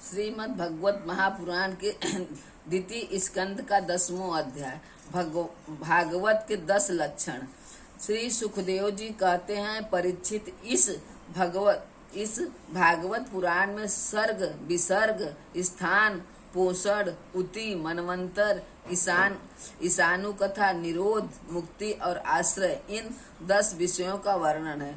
श्रीमद् भगवत महापुराण के द्वितीय स्कंद का 10वां अध्याय भागवत के 10 लक्षण। श्री सुखदेव जी कहते हैं, परीक्षित इस भागवत पुराण में सर्ग, विसर्ग, स्थान, पोषण, उति, मनवंतर, ईशानु कथा, निरोध, मुक्ति और आश्रय, इन 10 विषयों का वर्णन है।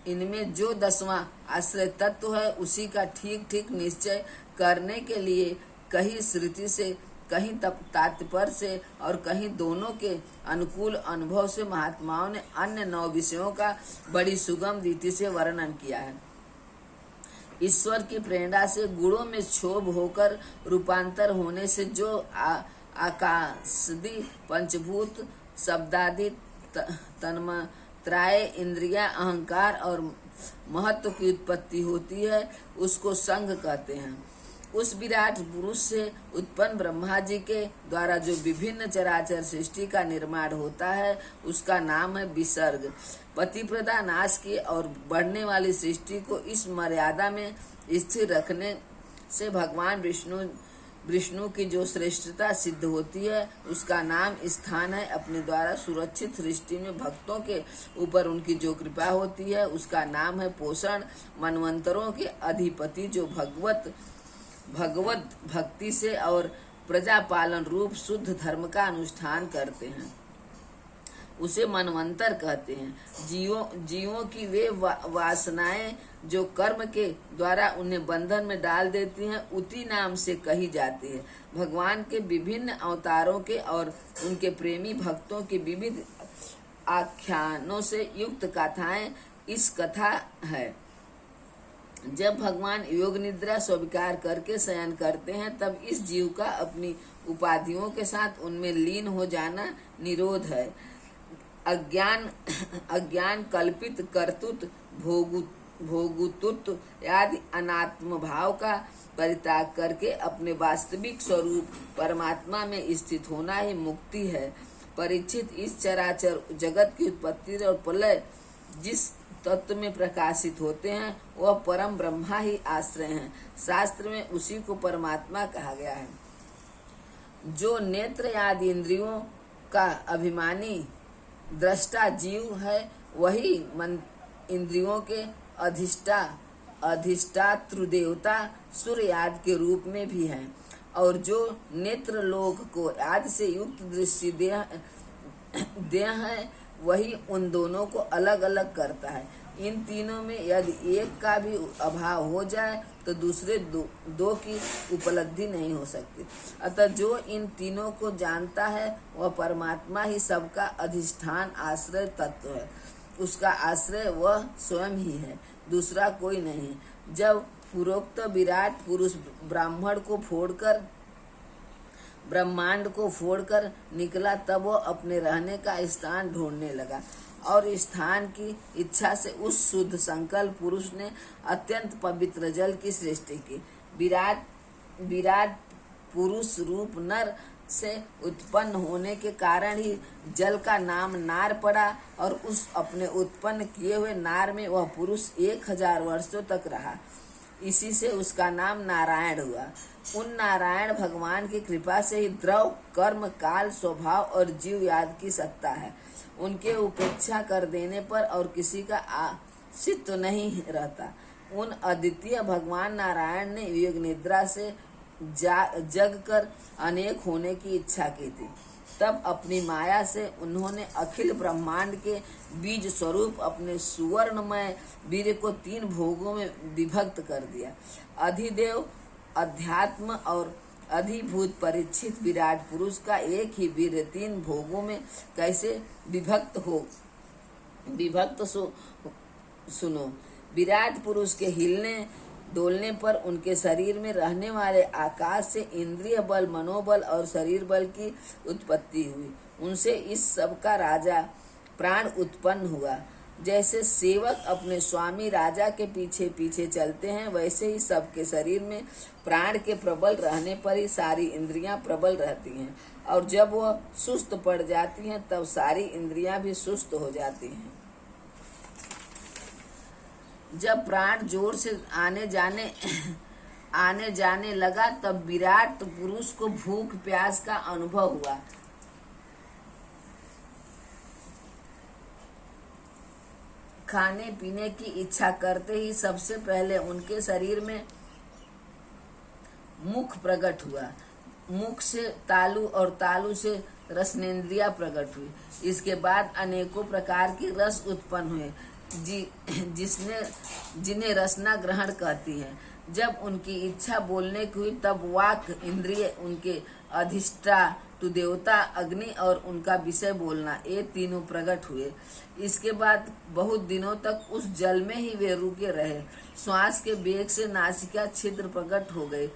इनमें जो 10वां आश्रय तत्व है उसी का ठीक ठीक निश्चय करने के लिए कहीं श्रुति से, कहीं तात्पर्य से और कहीं दोनों के अनुकूल अनुभव से महात्माओं ने अन्य 9 विषयों का बड़ी सुगम रीति से वर्णन किया है। ईश्वर की प्रेरणा से गुणों में क्षोभ होकर रूपांतर होने से जो आकाशादि पंचभूत, शब्दादि, तन्मात्राएं, इंद्रियां, अहंकार और महत्व की उत्पत्ति होती है, उसको संग कहते हैं। उस विराट पुरुष से उत्पन्न ब्रह्मा जी के द्वारा जो विभिन्न चराचर सृष्टि का निर्माण होता है उसका नाम है विसर्ग। पतिप्रदा नाश की और बढ़ने वाली सृष्टि को इस मर्यादा में स्थिर रखने से भगवान विष्णु की जो श्रेष्ठता सिद्ध होती है उसका नाम स्थान है। अपने द्वारा सुरक्षित सृष्टि में भक्तों के ऊपर उनकी जो कृपा होती है उसका नाम है पोषण। मनवंतरों के अधिपति जो भगवत भक्ति से और प्रजा पालन रूप शुद्ध धर्म का अनुष्ठान करते हैं उसे मनवंतर कहते हैं। जीवों की वे वासनाएं जो कर्म के द्वारा उन्हें बंधन में डाल देती हैं उति नाम से कही जाती है। भगवान के विभिन्न अवतारों के और उनके प्रेमी भक्तों की विविध आख्यानों से युक्त कथाएं इस कथा है। जब भगवान योग निद्रा स्वीकार करके शयन करते हैं तब इस जीव का अपनी उपाधियों के साथ उनमें लीन हो जाना निरोध है। अज्ञान कल्पित कर्तृत्व, भोगुतुत्व आदि अनात्म भाव का परित्याग करके अपने वास्तविक स्वरूप परमात्मा में स्थित होना ही मुक्ति है। परीक्षित, इस चराचर जगत की उत्पत्ति और प्रलय जिस तत्व में प्रकाशित होते हैं वह परम ब्रह्मा ही आश्रय हैं। शास्त्र में उसी को परमात्मा कहा गया है। जो नेत्र आदि इंद्रियों का अभिमानी दृष्टा जीव है वही इंद्रियों के अधिष्ठातृ देवता सूर्य आदि के रूप में भी है। और जो नेत्र लोक को आदि से युक्त दृष्टि देह है वही उन दोनों को अलग अलग करता है। इन तीनों में यदि एक का भी अभाव हो जाए तो दूसरे दो की उपलब्धि नहीं हो सकती। अतः जो इन तीनों को जानता है वह परमात्मा ही सबका अधिष्ठान आश्रय तत्व है। उसका आश्रय वह स्वयं ही है, दूसरा कोई नहीं। जब पूर्वोक्त विराट पुरुष ब्रह्मांड को फोड़कर निकला तब वो अपने रहने का स्थान ढूंढने लगा और स्थान की इच्छा से उस शुद्ध संकल्प पुरुष ने अत्यंत पवित्र जल की सृष्टि की। विराट पुरुष रूप नर से उत्पन्न होने के कारण ही जल का नाम नार पड़ा और उस अपने उत्पन्न किए हुए नार में वह पुरुष 1000 वर्षों तक रहा। इसी से उसका नाम नारायण हुआ। उन नारायण भगवान की कृपा से ही द्रव, कर्म, काल, स्वभाव और जीव आदि की सत्ता है। उनके उपेक्षा कर देने पर और किसी का आश्रित नहीं रहता। उन अद्वितीय भगवान नारायण ने योग निद्रा से जग कर अनेक होने की इच्छा की थी। तब अपनी माया से उन्होंने अखिल ब्रह्मांड के बीज स्वरूप अपने सुवर्णमय वीर्य को 3 भोगों में विभक्त कर दिया। अधिदेव, अध्यात्म और अधिभूत परीक्षित विराट पुरुष का एक ही वीर्य 3 भोगों में कैसे विभक्त सुनो। विराट पुरुष के हिलने डोलने पर उनके शरीर में रहने वाले आकाश से इंद्रिय बल, मनोबल और शरीर बल की उत्पत्ति हुई। उनसे इस सब का राजा प्राण उत्पन्न हुआ। जैसे सेवक अपने स्वामी राजा के पीछे पीछे चलते हैं वैसे ही सबके शरीर में प्राण के प्रबल रहने पर ही सारी इंद्रियां प्रबल रहती हैं और जब वह सुस्त पड़ जाती हैं तब सारी इंद्रियां भी सुस्त हो जाती हैं। जब प्राण जोर से आने जाने आने जाने लगा, तब विराट पुरुष को भूख प्यास का अनुभव हुआ। खाने पीने की इच्छा करते ही सबसे पहले उनके शरीर में मुख प्रकट हुआ। मुख से तालु और तालु से रसनेन्द्रिया प्रकट हुई। इसके बाद अनेकों प्रकार के रस उत्पन्न हुए जिन्हें रसना ग्रहण कहती है। जब उनकी इच्छा बोलने की हुई तब वाक इंद्रिय, उनके अधिष्ठातु देवता अग्नि और उनका विषय बोलना, ये तीनों प्रकट हुए। इसके बाद बहुत दिनों तक उस जल में ही वे रुके रहे। श्वास के वेग से नासिका छिद्र प्रकट हो गए।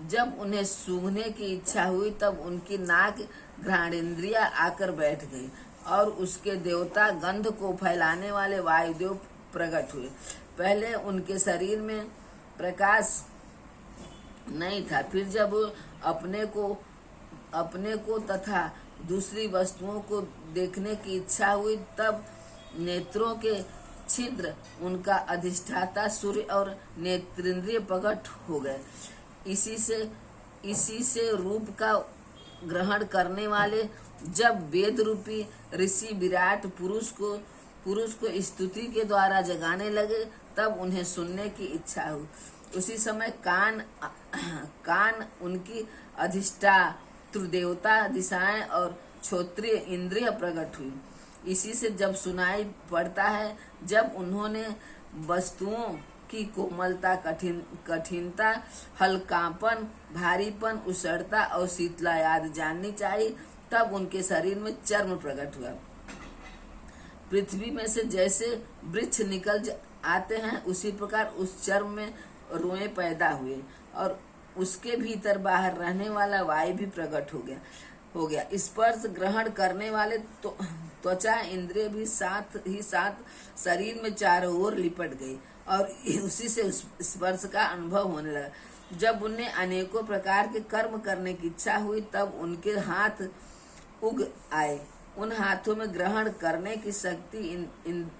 जब उन्हें सूंघने की इच्छा हुई तब उनकी नाक घ्राणेन्द्रिया आकर बैठ गई और उसके देवता गंध को फैलाने वाले वायुदेव प्रकट हुए। पहले उनके शरीर में प्रकाश नहीं था, फिर जब अपने को तथा दूसरी वस्तुओं को देखने की इच्छा हुई तब नेत्रों के छिद्र, उनका अधिष्ठाता सूर्य और नेत्रेंद्रिय प्रकट हो गए। इसी से रूप का ग्रहण करने वाले जब वेद रूपी ऋषि विराट पुरुष को स्तुति के द्वारा जगाने लगे तब उन्हें सुनने की इच्छा हुई। उसी समय कान उनकी अधिष्ठातृ देवता दिशाएं और श्रोत्रिय इंद्रिय प्रकट हुई। इसी से जब सुनाई पड़ता है, जब उन्होंने वस्तुओं की कोमलता, कठिनता, हल्कापन, भारीपन, उषरता और शीतला आदि जाननी चाहिए, तब उनके शरीर में चर्म प्रकट हुआ। पृथ्वी में से जैसे वृक्ष निकल आते हैं उसी प्रकार उस चर्म में रोए पैदा हुए और उसके भीतर बाहर रहने वाला वायु भी प्रकट हो गया। स्पर्श ग्रहण करने वाले त्वचा इंद्रिय भी साथ ही साथ शरीर में चारों ओर लिपट गई और उसी से स्पर्श का अनुभव होने लगा। जब उन्हें अनेकों प्रकार के कर्म करने की इच्छा हुई तब उनके हाथ उग आए। उन हाथों में ग्रहण करने की शक्ति इन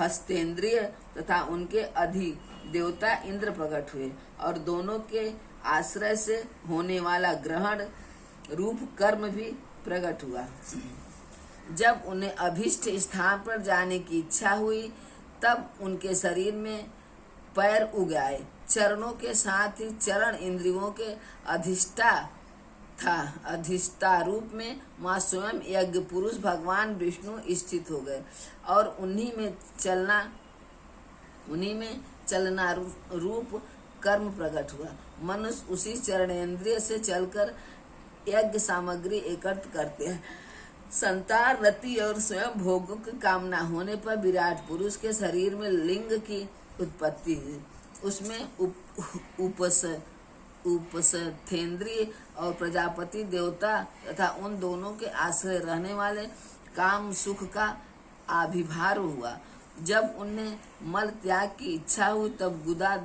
हस्तेंद्रिय तथा उनके अधिदेवता इंद्र प्रकट हुए और दोनों के आश्रय से होने वाला ग्रहण रूप कर्म भी प्रकट हुआ। जब उन्हें अभीष्ट स्थान पर जाने की इच्छा हुई तब उनके शरीर में पैर उग आए। चरणों के साथ ही चरण इंद्रियों के अधिष्ठा रूप में माँ स्वयं यज्ञ पुरुष भगवान विष्णु स्थित हो गए और उन्हीं में चलना रूप कर्म प्रकट हुआ। मनुष्य उसी चरणेन्द्रिय से चलकर यज्ञ सामग्री एकत्र करते हैं। संतान, रति और स्वयं भोगों की कामना होने पर विराट पुरुष के शरीर में लिंग की उत्पत्ति हुई। उसमें उपस्थेंद्रिय और प्रजापति देवता तथा उन दोनों के आश्रय रहने वाले काम सुख का आविर्भाव हुआ। जब उन्हें मल त्याग की इच्छा हुई तब गुदा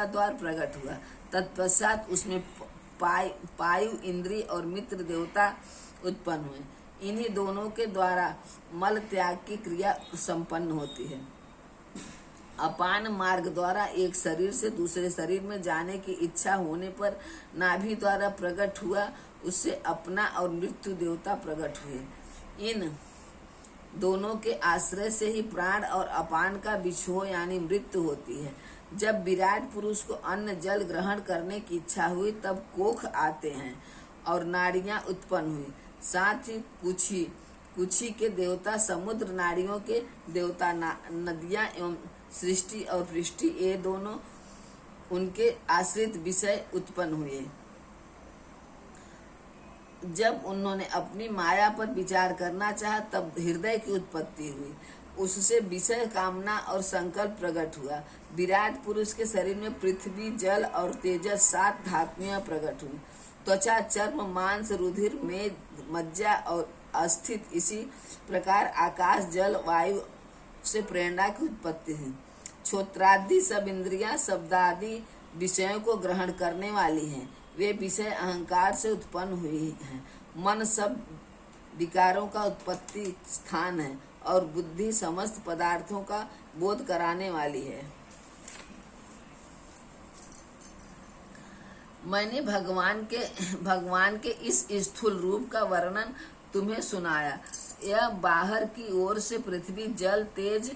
द्वार प्रकट हुआ। तत्पश्चात उसमें पायु इंद्रिय और मित्र देवता उत्पन्न हुए। इन्हीं दोनों के द्वारा मल त्याग की क्रिया संपन्न होती है। अपान मार्ग द्वारा एक शरीर से दूसरे शरीर में जाने की इच्छा होने पर नाभि द्वारा प्रकट हुआ, उससे अपना और मृत्यु देवता प्रकट हुए। इन दोनों के आश्रय से ही प्राण और अपान का विछोह यानी मृत्यु होती है। जब विराट पुरुष को अन्न जल ग्रहण करने की इच्छा हुई तब कोख आते हैं और नाड़ियां उत्पन्न हुई। साथ ही कुछी के देवता समुद्र, नाड़ियों के देवता नदियां एवं सृष्टि और वृष्टि, ये दोनों उनके आश्रित विषय उत्पन्न हुए। जब उन्होंने अपनी माया पर विचार करना चाहा तब हृदय की उत्पत्ति हुई। उससे विषय, कामना और संकल्प प्रकट हुआ। विराट पुरुष के शरीर में पृथ्वी, जल और तेजस 7 धातुएं प्रकट हुई। त्वचा, चर्म, मांस, रुधिर, मेद, मज्जा और अस्थित, इसी प्रकार आकाश, जल, वायु से प्रेरणा की उत्पत्ति है। श्रोत्रादि सब इंद्रियां शब्दादि विषयों को ग्रहण करने वाली हैं। वे विषय अहंकार से उत्पन्न हुई हैं। मन सब विकारों का उत्पत्ति स्थान है और बुद्धि समस्त पदार्थों का बोध कराने वाली है। मैंने भगवान के इस स्थूल रूप का वर्णन तुम्हें सुनाया। यह बाहर की ओर से पृथ्वी, जल, तेज,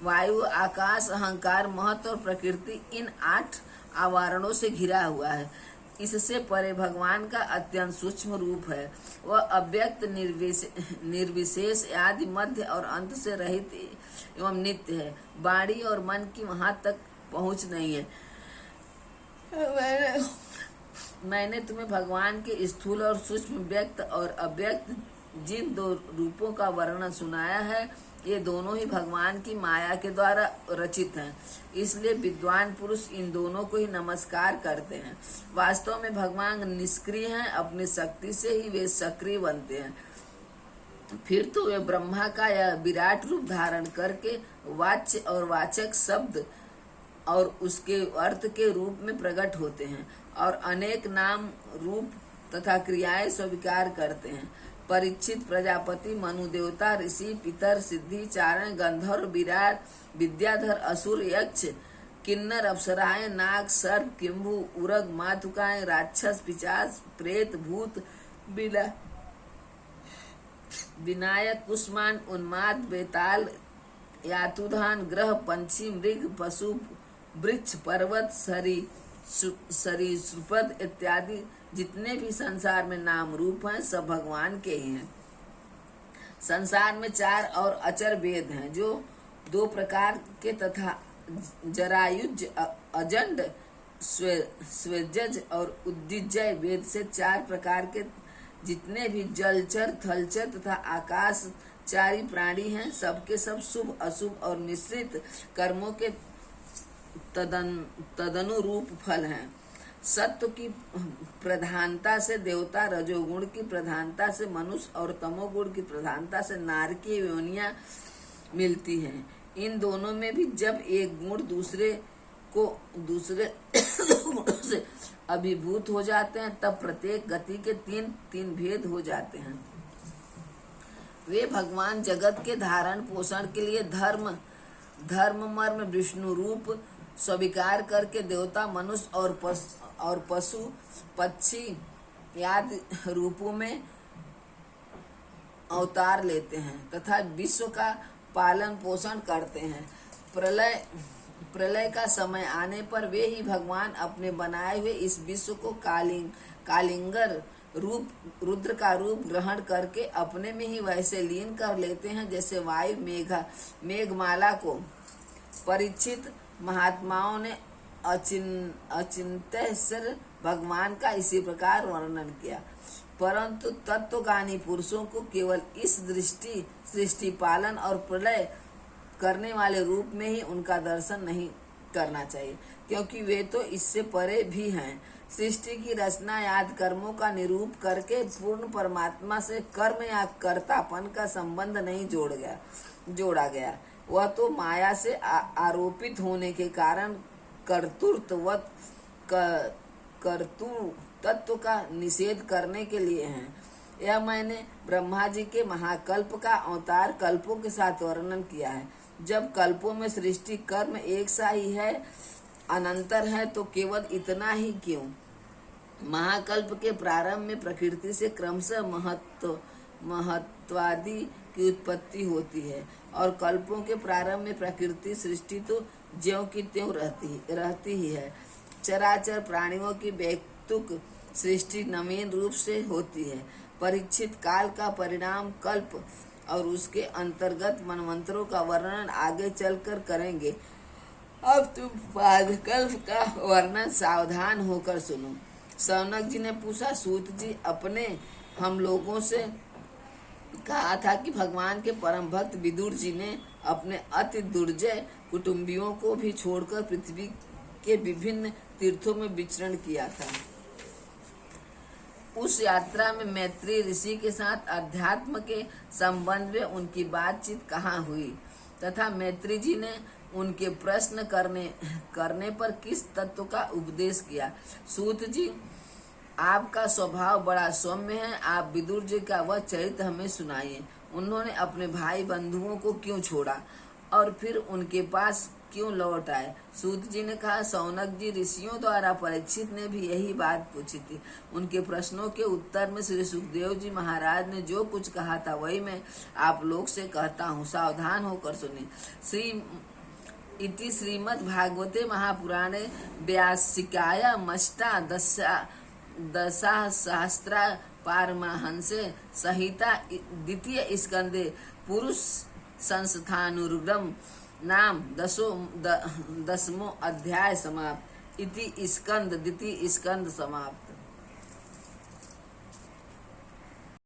वायु, आकाश, अहंकार, महत्व और प्रकृति, इन 8 आवरणों से घिरा हुआ है। इससे परे भगवान का अत्यंत सूक्ष्म रूप है। वह अव्यक्त, निर्विशेष, आदि, मध्य और अंत से रहित एवं नित्य है। वाणी और मन की वहां तक पहुंच नहीं है। मैंने तुम्हें भगवान के स्थूल और सूक्ष्म, व्यक्त और अव्यक्त जिन 2 रूपों का वर्णन सुनाया है, ये दोनों ही भगवान की माया के द्वारा रचित हैं। इसलिए विद्वान पुरुष इन दोनों को ही नमस्कार करते हैं। वास्तव में भगवान निष्क्रिय हैं, अपनी शक्ति से ही वे सक्रिय बनते हैं। फिर तो वे ब्रह्मा का यह विराट रूप धारण करके वाच्य और वाचक शब्द और उसके अर्थ के रूप में प्रकट होते हैं और अनेक नाम, रूप तथा क्रियाएं स्वीकार करते हैं। परीक्षित, प्रजापति, मनु देवता, ऋषि, पितर, सिद्धि, चारण, गंधर्व, विराट, विद्याधर, असुर, यक्ष, किन्नर, अप्सराएं, नाग, सर्प, किंभु, उरग, मातुकाएं, राक्षस, पिशाच, प्रेत, भूत, विनायक, कुष्मांड, उन्माद, बेताल, यातुधान, ग्रह, पंछी, मृग, पशु, वृक्ष, पर्वत, सरीसृप इत्यादि जितने भी संसार में नाम रूप हैं, सब भगवान के ही हैं। संसार में 4 और अचर वेद हैं, जो 2 प्रकार के तथा जरायुज, अजंड, स्वेजज और उद्दिजय वेद से 4 प्रकार के जितने भी जलचर, थलचर तथा आकाशचारी प्राणी हैं, सबके सब शुभ, अशुभ और मिश्रित कर्मों के तदनुरूप फल हैं। सत्व की प्रधानता से देवता, रजोगुण की प्रधानता से मनुष्य और तमोगुण की प्रधानता से नारकीय योनियां मिलती हैं। इन दोनों में भी जब एक गुण दूसरे गुणों से अभिभूत हो जाते हैं, तब प्रत्येक गति के 3 भेद हो जाते हैं। वे भगवान जगत के धारण पोषण के लिए धर्म मर्म विष्णु रूप स्वीकार करके देवता, मनुष्य और पशु, पक्षी आदि रूपों में अवतार लेते हैं तथा विश्व का पालन पोषण करते हैं। प्रलय का समय आने पर वे ही भगवान अपने बनाए हुए इस विश्व को कालिंगर रूप, रुद्र का रूप ग्रहण करके अपने में ही वैसे लीन कर लेते हैं जैसे वायु मेघमाला को। परीक्षित महात्माओं ने अचिंत्य भगवान का इसी प्रकार वर्णन किया, परंतु तत्वज्ञानी पुरुषों को केवल इस सृष्टि पालन और प्रलय करने वाले रूप में ही उनका दर्शन नहीं करना चाहिए, क्योंकि वे तो इससे परे भी हैं। सृष्टि की रचना याद कर्मों का निरूप करके पूर्ण परमात्मा से कर्म या कर्तापन का संबंध नहीं जोड़ा गया। वह तो माया से आरोपित होने के कारण कर्तृ तत्व का निषेध करने के लिए हैं। यह मैंने ब्रह्मा जी के महाकल्प का अवतार कल्पों के साथ वर्णन किया है। जब कल्पों में सृष्टि कर्म एक सा ही है, अनंतर है, तो केवल इतना ही क्यों, महाकल्प के प्रारंभ में प्रकृति से क्रमशः महत्वादि की उत्पत्ति होती है और कल्पों के प्रारंभ में प्रकृति सृष्टि तो ज्यों की त्यों रहती ही है। चराचर प्राणियों की वैयक्तिक सृष्टि नवीन रूप से होती है। परीक्षित, काल का परिणाम कल्प और उसके अंतर्गत मनवंतरों का वर्णन आगे चलकर करेंगे। अब तुम पादकल्प का वर्णन सावधान होकर सुनो। सौनक जी ने पूछा, सूत जी, अपने हम लोगों से कहा था कि भगवान के परम भक्त विदुर जी ने अपने अति दुर्जय कुटुंबियों को भी छोड़कर पृथ्वी के विभिन्न तीर्थों में विचरण किया था। उस यात्रा में मैत्री ऋषि के साथ अध्यात्म के संबंध में उनकी बातचीत कहाँ हुई तथा मैत्री जी ने उनके प्रश्न करने पर किस तत्व का उपदेश किया। सूत जी, आपका स्वभाव बड़ा सौम्य है, आप विदुर जी का वह चरित्र हमें सुनाइए। उन्होंने अपने भाई बंधुओं को क्यों छोड़ा और फिर उनके पास क्यों लौट आए? सूत जी ने कहा, शौनक जी, ऋषियों द्वारा परीक्षित ने भी यही बात पूछी थी। उनके प्रश्नों के उत्तर में श्री सुखदेव जी महाराज ने जो कुछ कहा था वही मैं आप लोग से कहता हूँ, सावधान होकर सुने। इति श्रीमद्भागवते महापुराणे व्यासिकायामष्टा दशासहस्रा पारमहंसे संहिता द्वितीय स्कंदे पुरुष संस्थानुरुद्रम नाम दसमो अध्याय समाप्त। इति स्कंद द्वितीय स्कंद समाप्त।